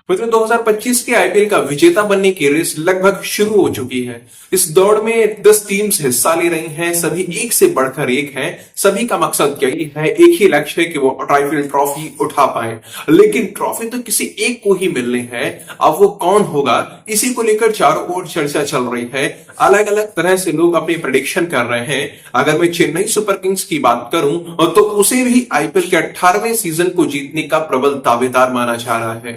मतलब 2025 के आईपीएल का विजेता बनने की रेस लगभग शुरू हो चुकी है। इस दौड़ में 10 टीम्स हिस्सा ले रही हैं, सभी एक से बढ़कर एक हैं। सभी का मकसद यही है, एक ही लक्ष्य है कि वो आईपीएल ट्रॉफी उठा पाए। लेकिन ट्रॉफी तो किसी एक को ही मिलनी है। अब वो कौन होगा, इसी को लेकर चारों ओर चर्चा चल रही है। अलग अलग तरह से लोग अपनी प्रेडिक्शन कर रहे हैं। अगर मैं चेन्नई सुपर किंग्स की बात करूं तो उसे भी आईपीएल के 18वें सीजन को जीतने का प्रबल दावेदार माना जा रहा है।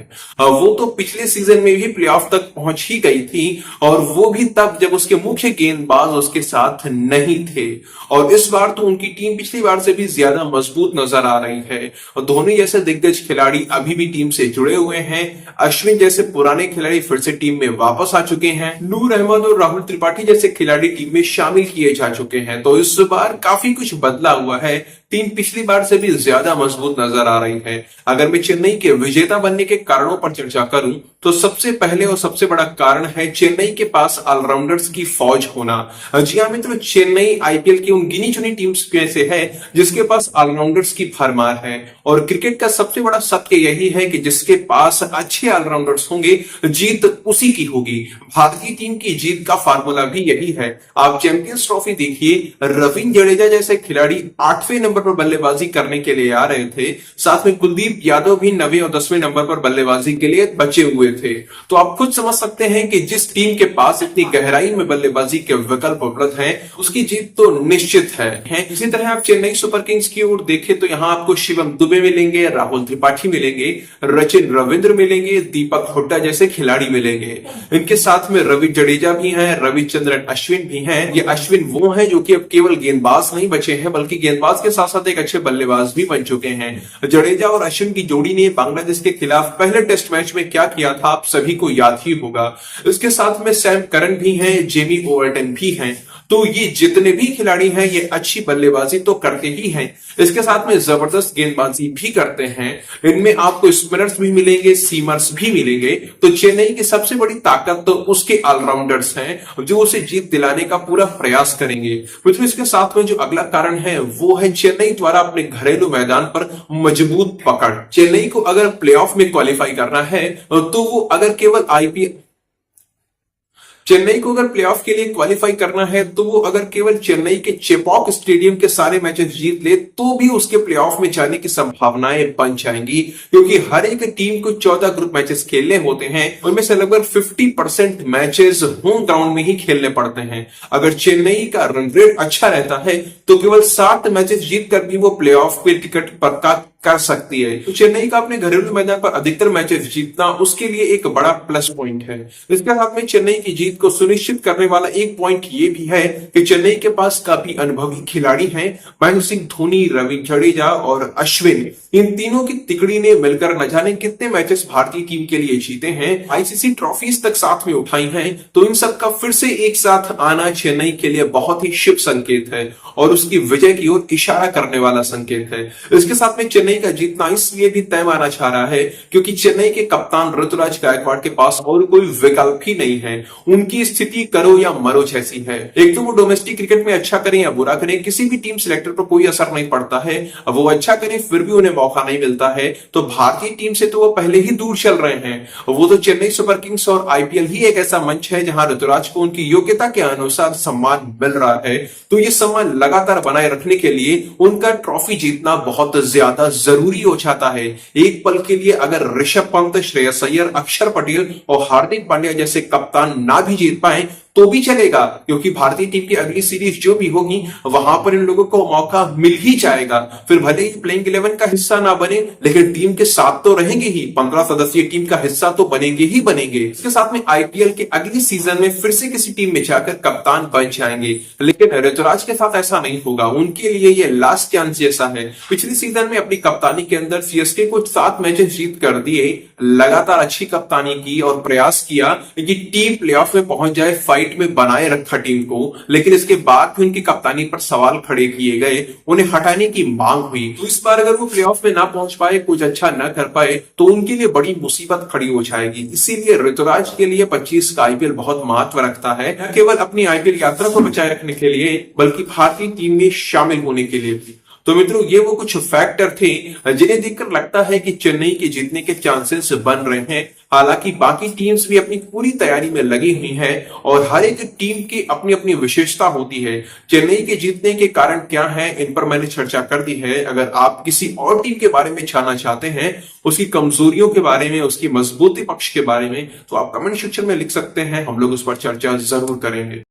वो तो पिछले सीजन में भी प्लेऑफ तक पहुंच ही गई थी, और वो भी तब जब उसके मुख्य गेंदबाज उसके साथ नहीं थे। और इस बार तो उनकी टीम पिछली बार से भी ज्यादा मजबूत नजर आ रही है। और धोनी जैसे दिग्गज खिलाड़ी अभी भी टीम से जुड़े हुए हैं। अश्विन जैसे पुराने खिलाड़ी फिर से टीम में वापस आ चुके हैं। नूर अहमद और राहुल त्रिपाठी जैसे खिलाड़ी टीम में शामिल किए जा चुके हैं। तो इस बार काफी कुछ बदला हुआ है। टीम पिछली बार से भी ज्यादा मजबूत नजर आ रही है। अगर मैं चेन्नई के विजेता बनने के कारणों पर चर्चा करूं तो सबसे पहले और सबसे बड़ा कारण है चेन्नई के पास ऑलराउंडर्स की फौज होना। जी हां मित्रों, चेन्नई आईपीएल की उन गिनी चुनी टीम्स में से है जिसके पास ऑलराउंडर्स की भरमार है। और क्रिकेट का सबसे बड़ा सत्य यही है कि जिसके पास अच्छे ऑलराउंडर्स होंगे, जीत उसी की होगी। भारतीय टीम की जीत का फार्मूला भी यही है। आप चैंपियंस ट्रॉफी देखिए, रविंद्र जडेजा जैसे खिलाड़ी 8वें नंबर पर बल्लेबाजी करने के लिए आ रहे थे। साथ में कुलदीप यादव भी 9वें और 10वें नंबर पर बल्लेबाजी के लिए बचे हुए थे। तो आप खुद समझ सकते हैं कि जिस टीम के पास इतनी गहराई में बल्लेबाजी के विकल्प उपलब्ध हैं, उसकी जीत तो निश्चित है। इसी तरह आप चेन्नई सुपर किंग्स की ओर देखें तो यहां आपको शिवम दुबे मिलेंगे, राहुल त्रिपाठी मिलेंगे, रचिन रविंद्र मिलेंगे, दीपक हुड्डा जैसे खिलाड़ी मिलेंगे। इनके साथ में रवि जडेजा भी हैं, रविचंद्रन अश्विन भी हैं। ये अश्विन वो हैं जो कि अब केवल गेंदबाज नहीं बचे हैं, बल्कि गेंदबाज के साथ साथ एक अच्छे बल्लेबाज भी बन चुके हैं। जडेजा और अश्विन की जोड़ी ने बांग्लादेश के खिलाफ पहले टेस्ट मैच में क्या किया था आप सभी को याद ही होगा। इसके साथ में सैम करन भी हैं, जेमी ओवर्टन भी हैं। तो ये जितने भी खिलाड़ी हैं ये अच्छी बल्लेबाजी तो करते ही हैं, इसके साथ में जबरदस्त गेंदबाजी भी करते हैं। इनमें आपको स्पिनर्स भी मिलेंगे, सीमर्स भी मिलेंगे। तो चेन्नई की सबसे बड़ी ताकत तो उसके ऑलराउंडर्स हैं जो उसे जीत दिलाने का पूरा प्रयास करेंगे। मित्रों, इसके साथ में जो अगला कारण है वो है चेन्नई द्वारा अपने घरेलू मैदान पर मजबूत पकड़। चेन्नई को अगर प्लेऑफ में क्वालिफाई करना है तो वो अगर केवल आईपीएल चेन्नई को अगर प्लेऑफ के लिए क्वालिफाई करना है तो वो अगर केवल चेन्नई के चेपॉक स्टेडियम के सारे मैचेस जीत ले तो भी उसके प्लेऑफ में जाने की संभावनाएं बन जाएंगी, क्योंकि हर एक टीम को 14 ग्रुप मैचेस खेलने होते हैं। उनमें से लगभग 50% मैचेस होम ग्राउंड में ही खेलने पड़ते हैं। अगर चेन्नई का रन रेट अच्छा रहता है तो केवल 7 मैचेस जीत कर भी वो प्लेऑफ पे टिकट पक्का कर सकती है। तो चेन्नई का अपने घरेलू मैदान पर अधिकतर मैचेस जीतना उसके लिए एक बड़ा प्लस पॉइंट है। इसके साथ में चेन्नई की जीत को सुनिश्चित करने वाला एक पॉइंट ये भी है कि चेन्नई के पास काफी अनुभवी खिलाड़ी हैं। महेंद्र सिंह धोनी, रवि जडेजा और अश्विन, इन तीनों की तिकड़ी ने मिलकर न जाने कितने मैचेस भारतीय टीम के लिए जीते हैं, आईसीसी ट्रॉफीज तक साथ में उठाई हैं। तो इन सब का फिर से एक साथ आना चेन्नई के लिए बहुत ही शुभ संकेत है और उसकी विजय की ओर इशारा करने वाला संकेत है। इसके साथ में चेन्नई का जीतना इसलिए भी तय माना जा रहा है क्योंकि चेन्नई के कप्तान ऋतुराज गायकवाड़ के पास और कोई विकल्प ही नहीं है। उनकी स्थिति करो या मरो जैसी है। एक तो वो डोमेस्टिक क्रिकेट में अच्छा करें या बुरा करें, किसी भी टीम सिलेक्टर पर कोई असर नहीं पड़ता है। अब वो अच्छा करें फिर भी उन्हें मौका नहीं मिलता है। तो भारतीय टीम से तो वो पहले ही दूर चल रहे हैं। वो तो चेन्नई सुपर किंग्स और आईपीएल ही एक ऐसा मंच है जहां ऋतुराज को उनकी योग्यता के अनुसार सम्मान मिल रहा है। तो ये सम्मान लगातार बनाए रखने के लिए उनका ट्रॉफी जीतना बहुत ज्यादा जरूरी हो जाता है। एक पल के लिए अगर ऋषभ पंत, श्रेयस अय्यर, अक्षर पटेल और हार्दिक पांड्या जैसे कप्तान ना भी जीत पाए तो भी चलेगा, क्योंकि भारतीय टीम की अगली सीरीज जो भी होगी वहां पर इन लोगों को मौका मिल ही जाएगा। फिर भले ही प्लेइंग 11 का हिस्सा ना बने, लेकिन टीम के साथ तो रहेंगे ही। 15 सदस्यीय टीम का हिस्सा तो बनेंगे ही बनेंगे। इसके साथ में आईपीएल के अगली सीजन में फिर से किसी टीम में जाकर कप्तान बन जाएंगे। लेकिन ऋतुराज के साथ ऐसा नहीं होगा। उनके लिए ये लास्ट चांस जैसा है। पिछले सीजन में अपनी कप्तानी के अंदर सीएसके को 7 मैचेस जीत कर दिए, लगातार अच्छी कप्तानी की और प्रयास किया कि टीम प्लेऑफ में पहुंच जाए, फाइट में बनाए रखा टीम को। लेकिन इसके बाद भी उनकी कप्तानी पर सवाल खड़े किए गए, उन्हें हटाने की मांग हुई। तो इस बार अगर वो प्लेऑफ में ना पहुंच पाए, कुछ अच्छा ना कर पाए, तो उनके लिए बड़ी मुसीबत खड़ी हो जाएगी। इसीलिए ऋतुराज के लिए 25 का आईपीएल बहुत महत्व रखता है, न केवल अपनी आईपीएल यात्रा को बचाए रखने के लिए बल्कि भारतीय टीम में शामिल होने के लिए भी। तो मित्रों, ये वो कुछ फैक्टर थे जिन्हें देखकर लगता है कि चेन्नई के जीतने के चांसेस बन रहे हैं। हालांकि बाकी टीम्स भी अपनी पूरी तैयारी में लगी हुई हैं और हर एक टीम की अपनी अपनी विशेषता होती है। चेन्नई के जीतने के कारण क्या है, इन पर मैंने चर्चा कर दी है। अगर आप किसी और टीम के बारे में जानना चाहते हैं, उसकी कमजोरियों के बारे में, उसकी मजबूती पक्ष के बारे में, तो आप कमेंट सेक्शन में लिख सकते हैं, हम लोग उस पर चर्चा जरूर करेंगे।